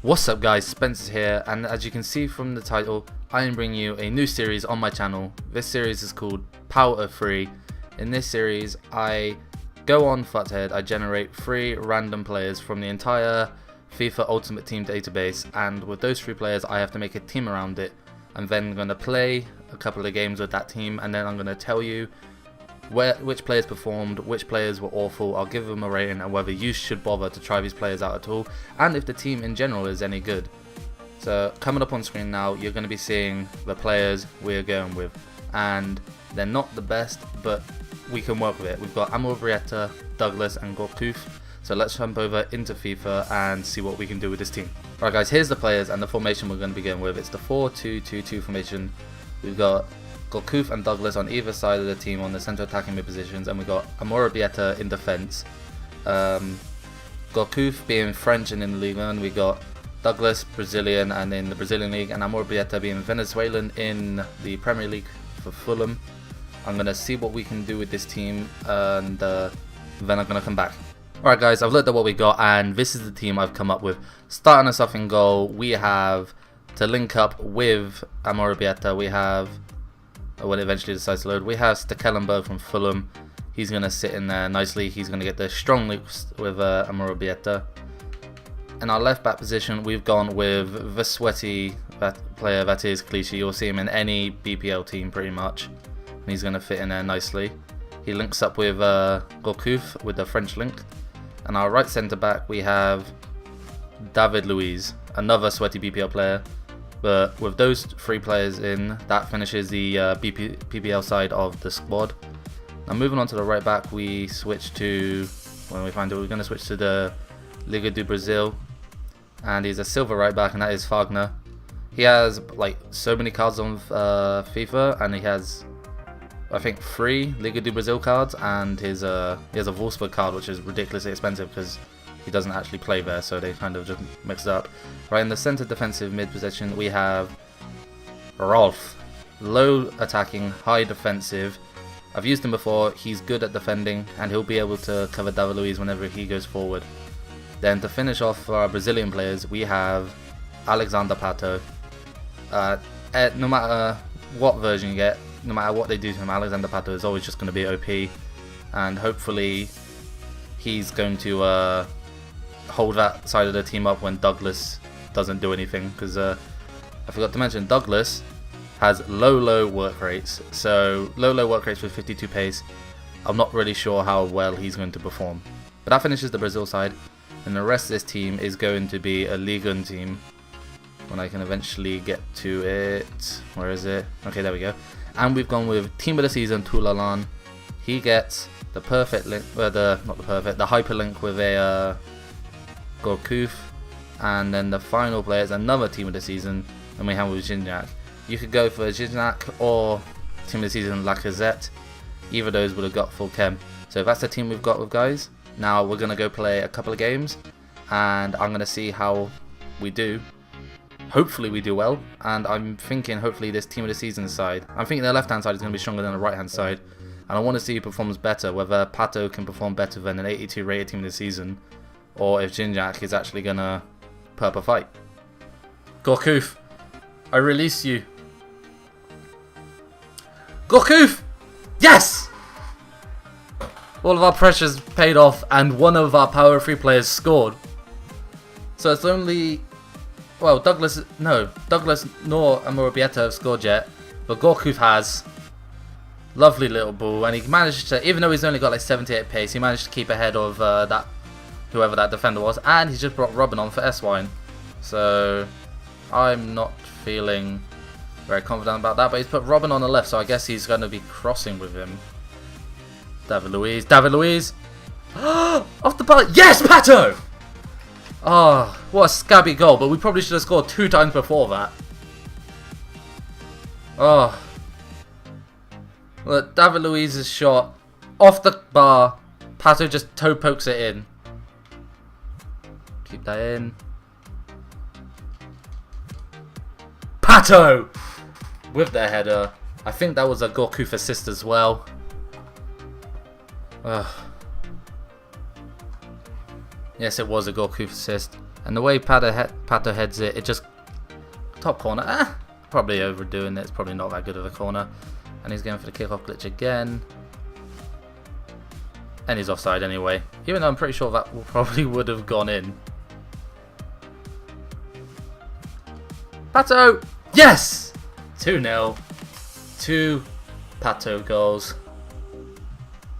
What's up guys, Spencer here, and as you can see from the title, I am bringing you a new series on my channel. This series is called Power of 3. In this series, I go on FUT14, I generate 3 random players from the entire FIFA Ultimate Team database, and with those 3 players I have to make a team around it. I'm then going to play a couple of games with that team, and then I'm going to tell you which players performed, which players were awful. I'll give them a rating and whether you should bother to try these players out at all, and if the team in general is any good. So coming up on screen now, you're going to be seeing the players we're going with, and they're not the best, but we can work with it. We've got Amor, Douglas and Gorkuf. So let's jump over into FIFA and see what we can do with this team. Alright guys, here's the players and the formation we're going to be going with. It's the 4-2-2-2 formation. We've got Gorkuf and Douglas on either side of the team on the centre attacking mid positions, and we've got Amor in defence. Gorkuf being French and in the Ligue 1, we got Douglas Brazilian and in the Brazilian League, and Amor being Venezuelan in the Premier League for Fulham. I'm going to see what we can do with this team, and then I'm going to come back. Alright guys, I've looked at what we got, and this is the team I've come up with. Starting us off in goal, we have to link up with Amor, we have, when it eventually decides to load, we have Stekelenburg from Fulham. He's going to sit in there nicely. He's going to get the strong links with Amor. In our left back position, we've gone with the sweaty player that is Clichy. You'll see him in any BPL team pretty much, and he's going to fit in there nicely. He links up with Gorkuf with the French link. And our right centre back, we have David Luiz, another sweaty BPL player. But with those 3 players in, that finishes the PPL side of the squad. Now moving on to the right back, we switch to, when we find it, we're going to switch to the Liga do Brazil. And he's a silver right back, and that is Fagner. He has like so many cards on FIFA, and he has, I think, 3 Liga do Brazil cards, and he has a Wolfsburg card, which is ridiculously expensive because he doesn't actually play there, so they kind of just mix it up. Right in the centre defensive mid position, we have Rolf, low attacking, high defensive. I've used him before. He's good at defending, and he'll be able to cover David Luiz whenever he goes forward. Then to finish off for our Brazilian players, we have Alexander Pato. No matter what version you get, no matter what they do to him, Alexander Pato is always just going to be OP, and hopefully he's going to hold that side of the team up when Douglas doesn't do anything, because I forgot to mention Douglas has low work rates, so low work rates with 52 pace. I'm not really sure how well he's going to perform, but that finishes the Brazil side, and the rest of this team is going to be a Ligue 1 team when I can eventually get to it. Where is it? Okay, there we go. And we've gone with Team of the Season, Toulalan. He gets the perfect link, the hyperlink with a Gorkuf, and then the final player is another Team of the Season, and we have with Gignac. You could go for Gignac or Team of the Season Lacazette. Either of those would have got full chem. So that's the team we've got with guys. Now we're going to go play a couple of games, and I'm going to see how we do. Hopefully we do well, and I'm thinking hopefully this Team of the Season side, I'm thinking the left hand side is going to be stronger than the right hand side, and I want to see who performs better, whether Pato can perform better than an 82 rated Team of the Season, or if Gignac is actually going to put up a fight. Gorkuf, I release you. Gorkuf! Yes! All of our pressures paid off, and one of our Power 3 players scored. So it's only, well, Douglas nor Amor have scored yet, but Gorkuf has. Lovely little ball, and he managed to, even though he's only got like 78 pace, he managed to keep ahead of whoever that defender was, and he's just brought Robin on for S-Wine. So I'm not feeling very confident about that, but he's put Robin on the left, so I guess he's going to be crossing with him. David Luiz! Off the bar! Yes, Pato! Oh, what a scabby goal, but we probably should have scored 2 times before that. Oh. Look, David Luiz's shot off the bar. Pato just toe pokes it in. Keep that in. Pato! With their header. I think that was a Gorkuf assist as well. Yes, it was a Gorkuf assist. And the way Pato heads it, it just top corner. Probably overdoing it. It's probably not that good of a corner. And he's going for the kickoff glitch again. And he's offside anyway. Even though I'm pretty sure that probably would have gone in. Pato! Yes! 2-0. 2 Pato goals.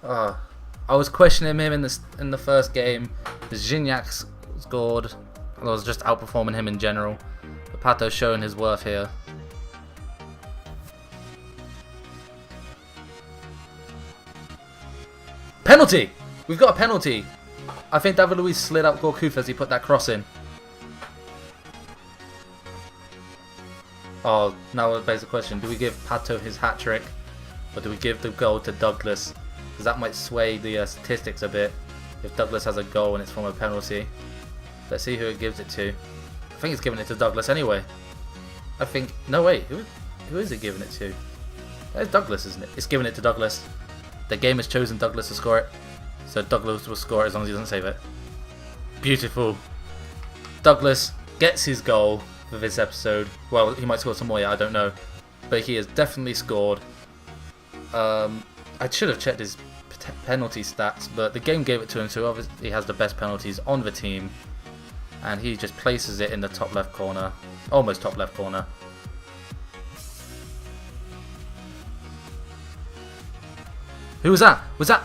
I was questioning him in the first game. Gignac scored. I was just outperforming him in general. But Pato's showing his worth here. Penalty! We've got a penalty. I think David Luiz slid out Gorkuf as he put that cross in. Oh, now it begs the question, do we give Pato his hat-trick? Or do we give the goal to Douglas? Because that might sway the statistics a bit. If Douglas has a goal and it's from a penalty. Let's see who it gives it to. I think it's giving it to Douglas anyway. I think... No, wait. Who is it giving it to? It's Douglas, isn't it? It's giving it to Douglas. The game has chosen Douglas to score it. So Douglas will score it as long as he doesn't save it. Beautiful. Douglas gets his goal for this episode. Well, he might score some more, yeah, I don't know. But he has definitely scored. I should have checked his penalty stats, but the game gave it to him, so obviously he has the best penalties on the team. And he just places it in the top left corner. Almost top left corner. Who was that? Was that...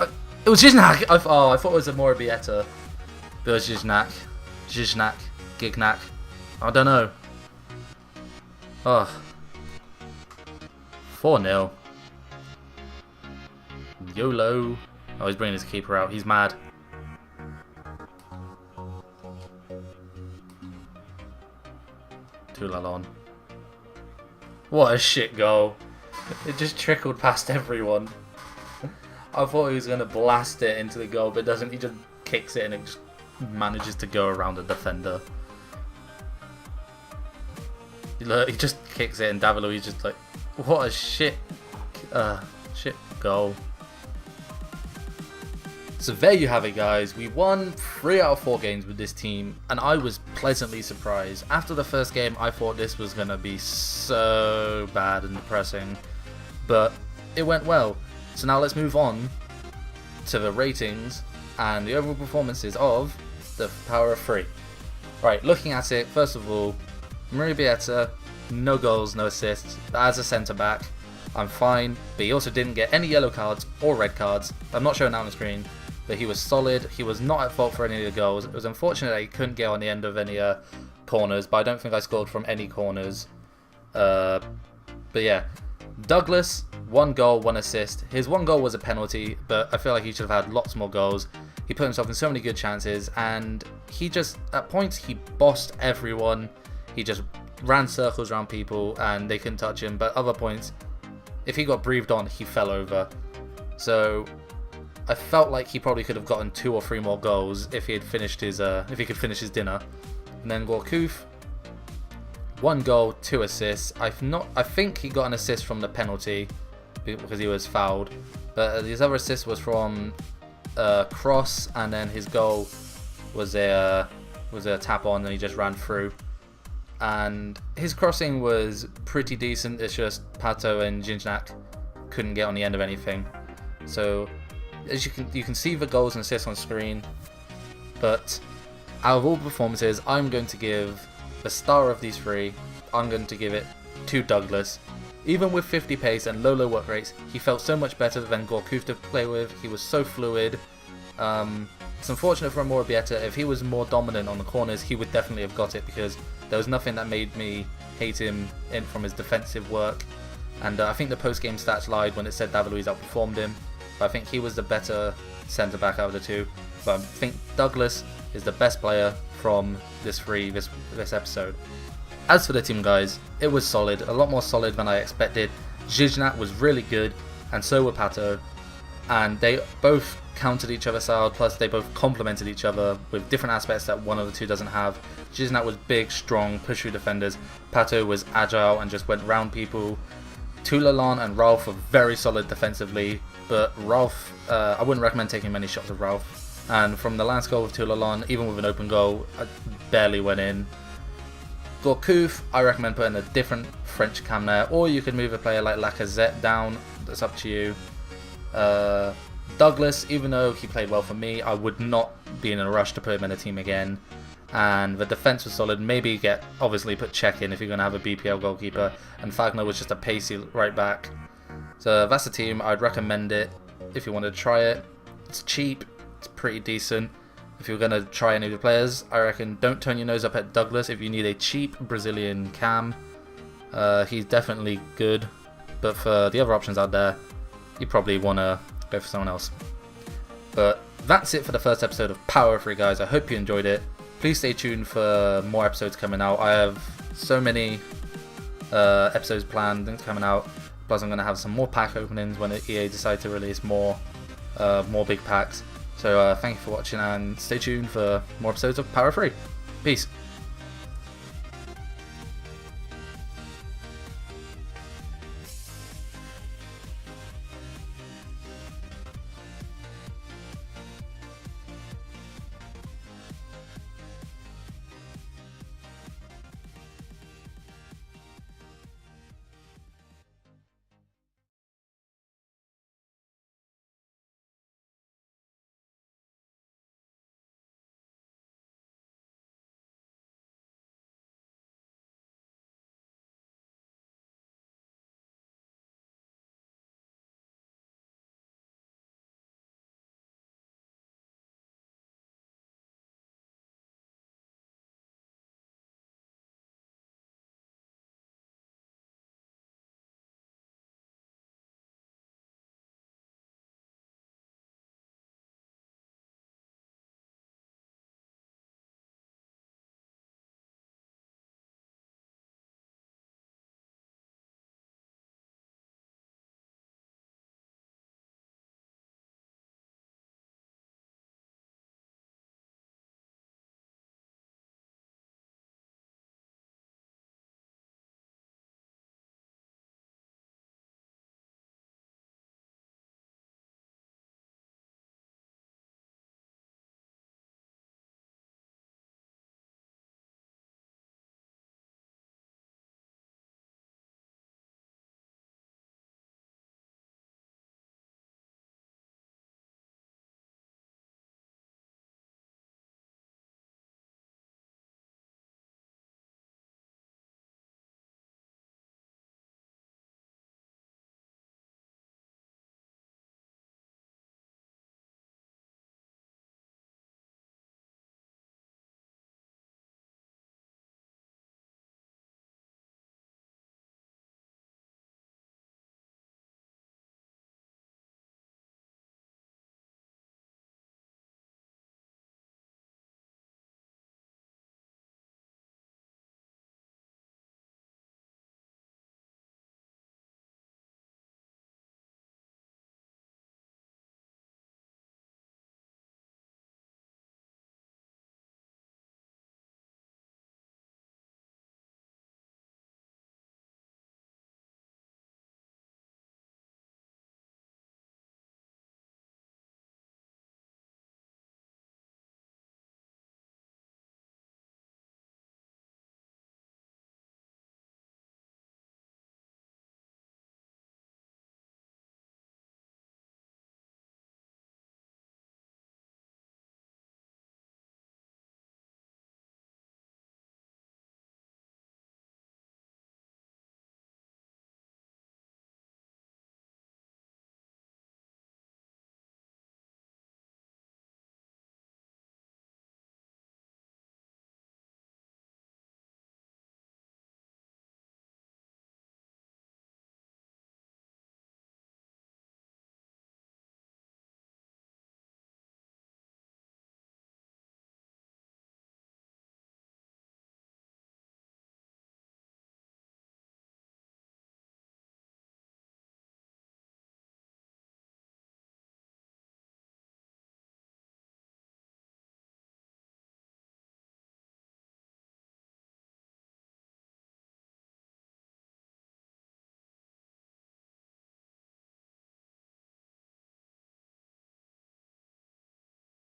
It was Gignac! I thought it was a Morabieta. It was Gignac. Gignac. I don't know. Oh. 4-0. YOLO. Oh, he's bringing his keeper out. He's mad. Toulalon. What a shit goal. It just trickled past everyone. I thought he was going to blast it into the goal, but doesn't. He just kicks it and it just manages to go around the defender. He just kicks it and David Luiz just like, what a shit goal. So there you have it, guys. We won 3 out of 4 games with this team, and I was pleasantly surprised. After the first game, I thought this was going to be so bad and depressing, but it went well. So now let's move on to the ratings and the overall performances of the Power of 3. Right, looking at it, first of all, Morabieta, no goals, no assists. As a centre-back, I'm fine, but he also didn't get any yellow cards or red cards. I'm not showing that on the screen, but he was solid. He was not at fault for any of the goals. It was unfortunate that he couldn't get on the end of any corners, but I don't think I scored from any corners. But yeah, Douglas, 1 goal, 1 assist. His 1 goal was a penalty, but I feel like he should have had lots more goals. He put himself in so many good chances, and he just, at points, he bossed everyone. He just ran circles around people, and they couldn't touch him. But other points, if he got breathed on, he fell over. So I felt like he probably could have gotten 2 or 3 more goals if he had finished his, if he could finish his dinner. And then Gorkuf, 1 goal, 2 assists. I think he got an assist from the penalty because he was fouled, but his other assist was from cross, and then his goal was a tap on, and he just ran through. And his crossing was pretty decent. It's just Pato and Gignac couldn't get on the end of anything. So as you can see the goals and assists on screen, but out of all performances, I'm going to give the star of these 3. I'm going to give it to Douglas. Even with 50 pace and low work rates, he felt so much better than Gorkuf to play with. He was so fluid. It's unfortunate for Morabieta. If he was more dominant on the corners, he would definitely have got it, because there was nothing that made me hate him from his defensive work. And I think the post-game stats lied when it said David Luiz outperformed him. But I think he was the better centre-back out of the 2. But I think Douglas is the best player from this episode. As for the team, guys, it was solid, a lot more solid than I expected. Gignac was really good, and so were Pato, and they both countered each other's style, plus they both complemented each other with different aspects that one of the 2 doesn't have. Gignac was big, strong, push-through defenders. Pato was agile and just went round people. Toulalon and Ralph were very solid defensively, but Ralph, I wouldn't recommend taking many shots of Ralph. And from the last goal of Toulon, even with an open goal, I barely went in. Gourcuff, I recommend putting a different French cam there, or you could move a player like Lacazette down. That's up to you. Douglas, even though he played well for me, I would not be in a rush to put him in a team again. And the defence was solid. Maybe obviously put Czech in if you're going to have a BPL goalkeeper. And Fagner was just a pacey right back. So that's the team. I'd recommend it if you want to try it. It's cheap. It's pretty decent. If you're going to try any of the players, I reckon don't turn your nose up at Douglas if you need a cheap Brazilian cam. He's definitely good. But for the other options out there, you probably want to go for someone else. But that's it for the first episode of Power 3, guys. I hope you enjoyed it. Please stay tuned for more episodes coming out. I have so many episodes planned, things coming out. Plus I'm going to have some more pack openings when EA decide to release more big packs. So thank you for watching and stay tuned for more episodes of Power 3. Peace.